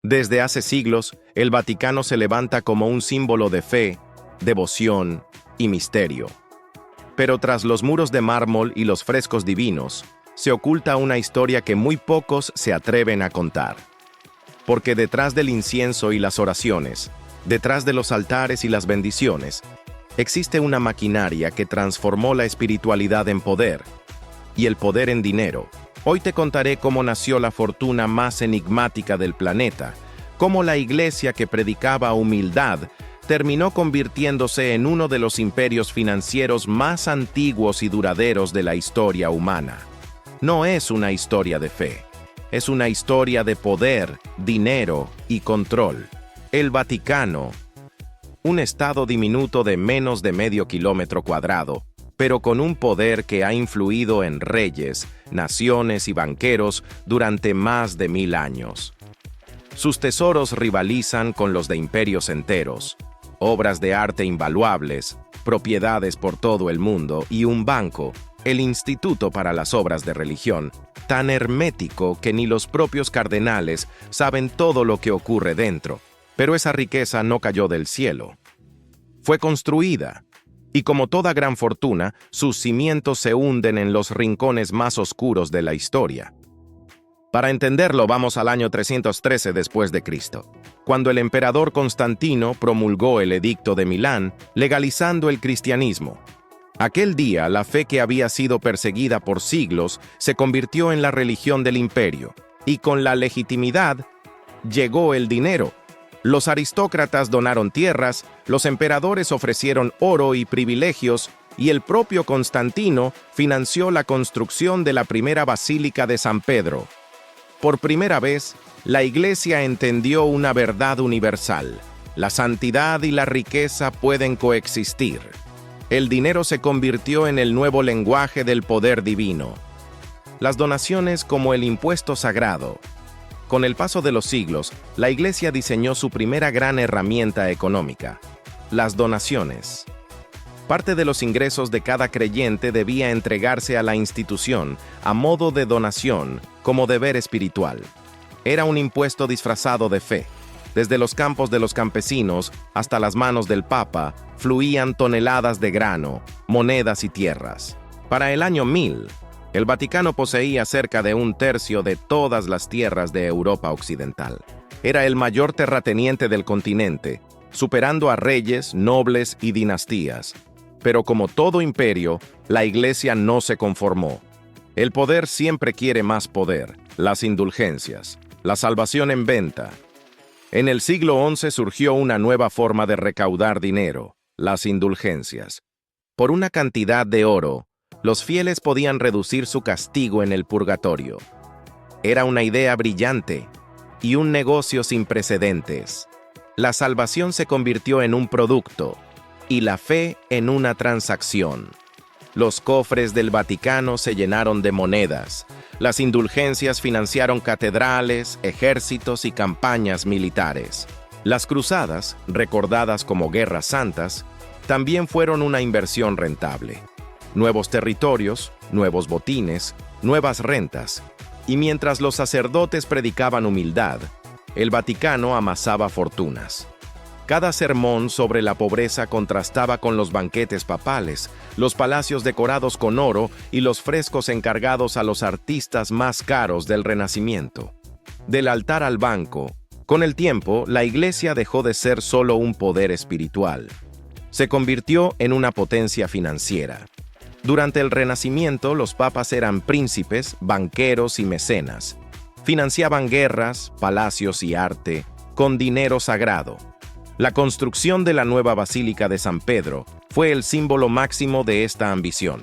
Desde hace siglos, el Vaticano se levanta como un símbolo de fe, devoción y misterio. Pero tras los muros de mármol y los frescos divinos, se oculta una historia que muy pocos se atreven a contar. Porque detrás del incienso y las oraciones, detrás de los altares y las bendiciones, existe una maquinaria que transformó la espiritualidad en poder, y el poder en dinero. Hoy te contaré cómo nació la fortuna más enigmática del planeta, cómo la iglesia que predicaba humildad terminó convirtiéndose en uno de los imperios financieros más antiguos y duraderos de la historia humana. No es una historia de fe, es una historia de poder, dinero y control. El Vaticano, un estado diminuto de menos de medio kilómetro cuadrado, pero con un poder que ha influido en reyes, naciones y banqueros durante más de 1000 años. Sus tesoros rivalizan con los de imperios enteros, obras de arte invaluables, propiedades por todo el mundo y un banco, el Instituto para las Obras de Religión, tan hermético que ni los propios cardenales saben todo lo que ocurre dentro. Pero esa riqueza no cayó del cielo. Fue construida. Y como toda gran fortuna, sus cimientos se hunden en los rincones más oscuros de la historia. Para entenderlo, vamos al año 313 después de Cristo, cuando el emperador Constantino promulgó el Edicto de Milán, legalizando el cristianismo. Aquel día, la fe que había sido perseguida por siglos se convirtió en la religión del imperio, y con la legitimidad llegó el dinero. Los aristócratas donaron tierras, los emperadores ofrecieron oro y privilegios, y el propio Constantino financió la construcción de la primera basílica de San Pedro. Por primera vez, la Iglesia entendió una verdad universal: la santidad y la riqueza pueden coexistir. El dinero se convirtió en el nuevo lenguaje del poder divino. Las donaciones como el impuesto sagrado. Con el paso de los siglos, la Iglesia diseñó su primera gran herramienta económica: las donaciones. Parte de los ingresos de cada creyente debía entregarse a la institución a modo de donación, como deber espiritual. Era un impuesto disfrazado de fe. Desde los campos de los campesinos hasta las manos del Papa, fluían toneladas de grano, monedas y tierras. Para el año 1000, el Vaticano poseía cerca de 1/3 de todas las tierras de Europa Occidental. Era el mayor terrateniente del continente, superando a reyes, nobles y dinastías. Pero como todo imperio, la Iglesia no se conformó. El poder siempre quiere más poder, las indulgencias, la salvación en venta. En el siglo XI surgió una nueva forma de recaudar dinero: las indulgencias. Por una cantidad de oro, los fieles podían reducir su castigo en el purgatorio. Era una idea brillante y un negocio sin precedentes. La salvación se convirtió en un producto y la fe en una transacción. Los cofres del Vaticano se llenaron de monedas. Las indulgencias financiaron catedrales, ejércitos y campañas militares. Las cruzadas, recordadas como guerras santas, también fueron una inversión rentable. Nuevos territorios, nuevos botines, nuevas rentas. Y mientras los sacerdotes predicaban humildad, el Vaticano amasaba fortunas. Cada sermón sobre la pobreza contrastaba con los banquetes papales, los palacios decorados con oro y los frescos encargados a los artistas más caros del Renacimiento. Del altar al banco, con el tiempo, la Iglesia dejó de ser solo un poder espiritual. Se convirtió en una potencia financiera. Durante el Renacimiento, los papas eran príncipes, banqueros y mecenas. Financiaban guerras, palacios y arte con dinero sagrado. La construcción de la nueva Basílica de San Pedro fue el símbolo máximo de esta ambición.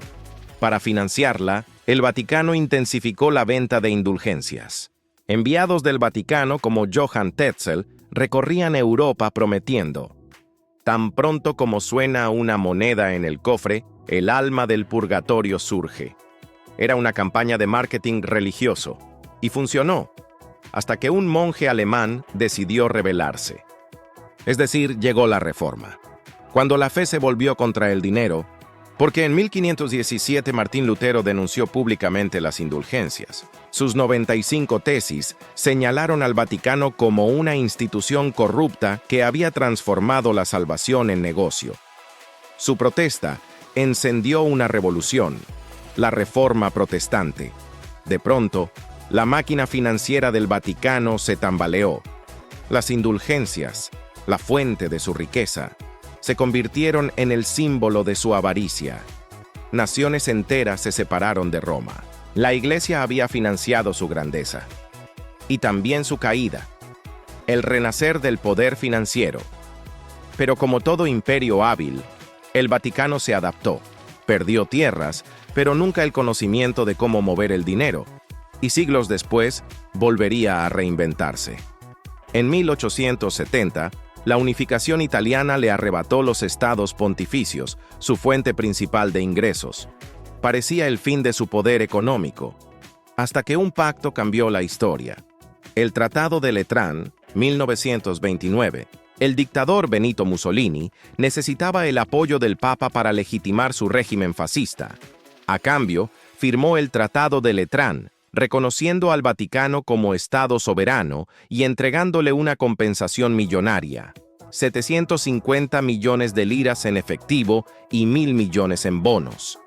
Para financiarla, el Vaticano intensificó la venta de indulgencias. Enviados del Vaticano como Johann Tetzel recorrían Europa prometiendo: tan pronto como suena una moneda en el cofre, el alma del purgatorio surge. Era una campaña de marketing religioso, y funcionó, hasta que un monje alemán decidió rebelarse. Es decir, llegó la Reforma, cuando la fe se volvió contra el dinero, porque en 1517 Martín Lutero denunció públicamente las indulgencias. Sus 95 tesis señalaron al Vaticano como una institución corrupta que había transformado la salvación en negocio. Su protesta encendió una revolución, la Reforma Protestante. De pronto, la máquina financiera del Vaticano se tambaleó. Las indulgencias, la fuente de su riqueza, se convirtieron en el símbolo de su avaricia. Naciones enteras se separaron de Roma. La Iglesia había financiado su grandeza y también su caída, el renacer del poder financiero. Pero como todo imperio hábil, el Vaticano se adaptó, perdió tierras, pero nunca el conocimiento de cómo mover el dinero, y siglos después volvería a reinventarse. En 1870, la unificación italiana le arrebató los estados pontificios, su fuente principal de ingresos. Parecía el fin de su poder económico, hasta que un pacto cambió la historia. El Tratado de Letrán, 1929, el dictador Benito Mussolini necesitaba el apoyo del Papa para legitimar su régimen fascista. A cambio, firmó el Tratado de Letrán, reconociendo al Vaticano como Estado soberano y entregándole una compensación millonaria, 750 millones de liras en efectivo y 1.000 millones en bonos.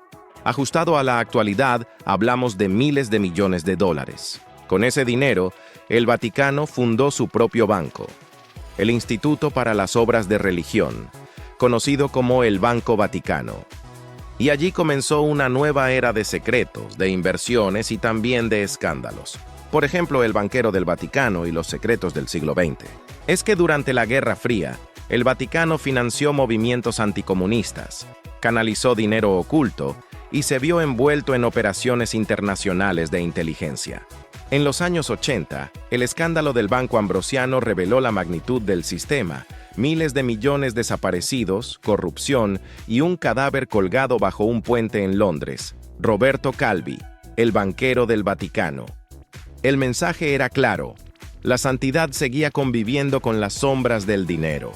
Ajustado a la actualidad, hablamos de miles de millones de dólares. Con ese dinero, el Vaticano fundó su propio banco, el Instituto para las Obras de Religión, conocido como el Banco Vaticano. Y allí comenzó una nueva era de secretos, de inversiones y también de escándalos. Por ejemplo, el banquero del Vaticano y los secretos del siglo XX. Es que durante la Guerra Fría, el Vaticano financió movimientos anticomunistas, canalizó dinero oculto y se vio envuelto en operaciones internacionales de inteligencia. En los años 80, el escándalo del Banco Ambrosiano reveló la magnitud del sistema, miles de millones desaparecidos, corrupción y un cadáver colgado bajo un puente en Londres. Roberto Calvi, el banquero del Vaticano. El mensaje era claro: la santidad seguía conviviendo con las sombras del dinero.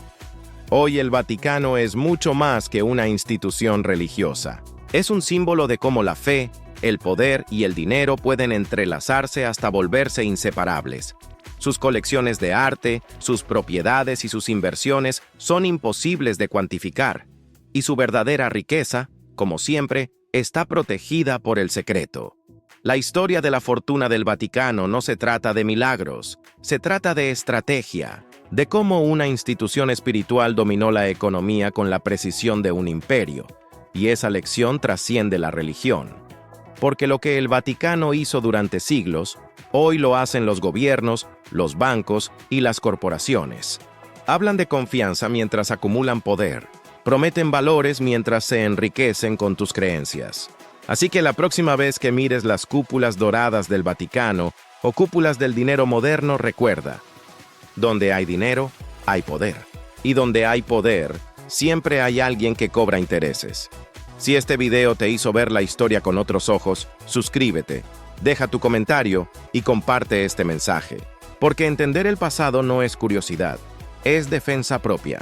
Hoy el Vaticano es mucho más que una institución religiosa. Es un símbolo de cómo la fe, el poder y el dinero pueden entrelazarse hasta volverse inseparables. Sus colecciones de arte, sus propiedades y sus inversiones son imposibles de cuantificar, y su verdadera riqueza, como siempre, está protegida por el secreto. La historia de la fortuna del Vaticano no se trata de milagros, se trata de estrategia, de cómo una institución espiritual dominó la economía con la precisión de un imperio, y esa lección trasciende la religión. Porque lo que el Vaticano hizo durante siglos, hoy lo hacen los gobiernos, los bancos y las corporaciones. Hablan de confianza mientras acumulan poder, prometen valores mientras se enriquecen con tus creencias. Así que la próxima vez que mires las cúpulas doradas del Vaticano o cúpulas del dinero moderno, recuerda: donde hay dinero, hay poder. Y donde hay poder, siempre hay alguien que cobra intereses. Si este video te hizo ver la historia con otros ojos, suscríbete, deja tu comentario y comparte este mensaje. Porque entender el pasado no es curiosidad, es defensa propia.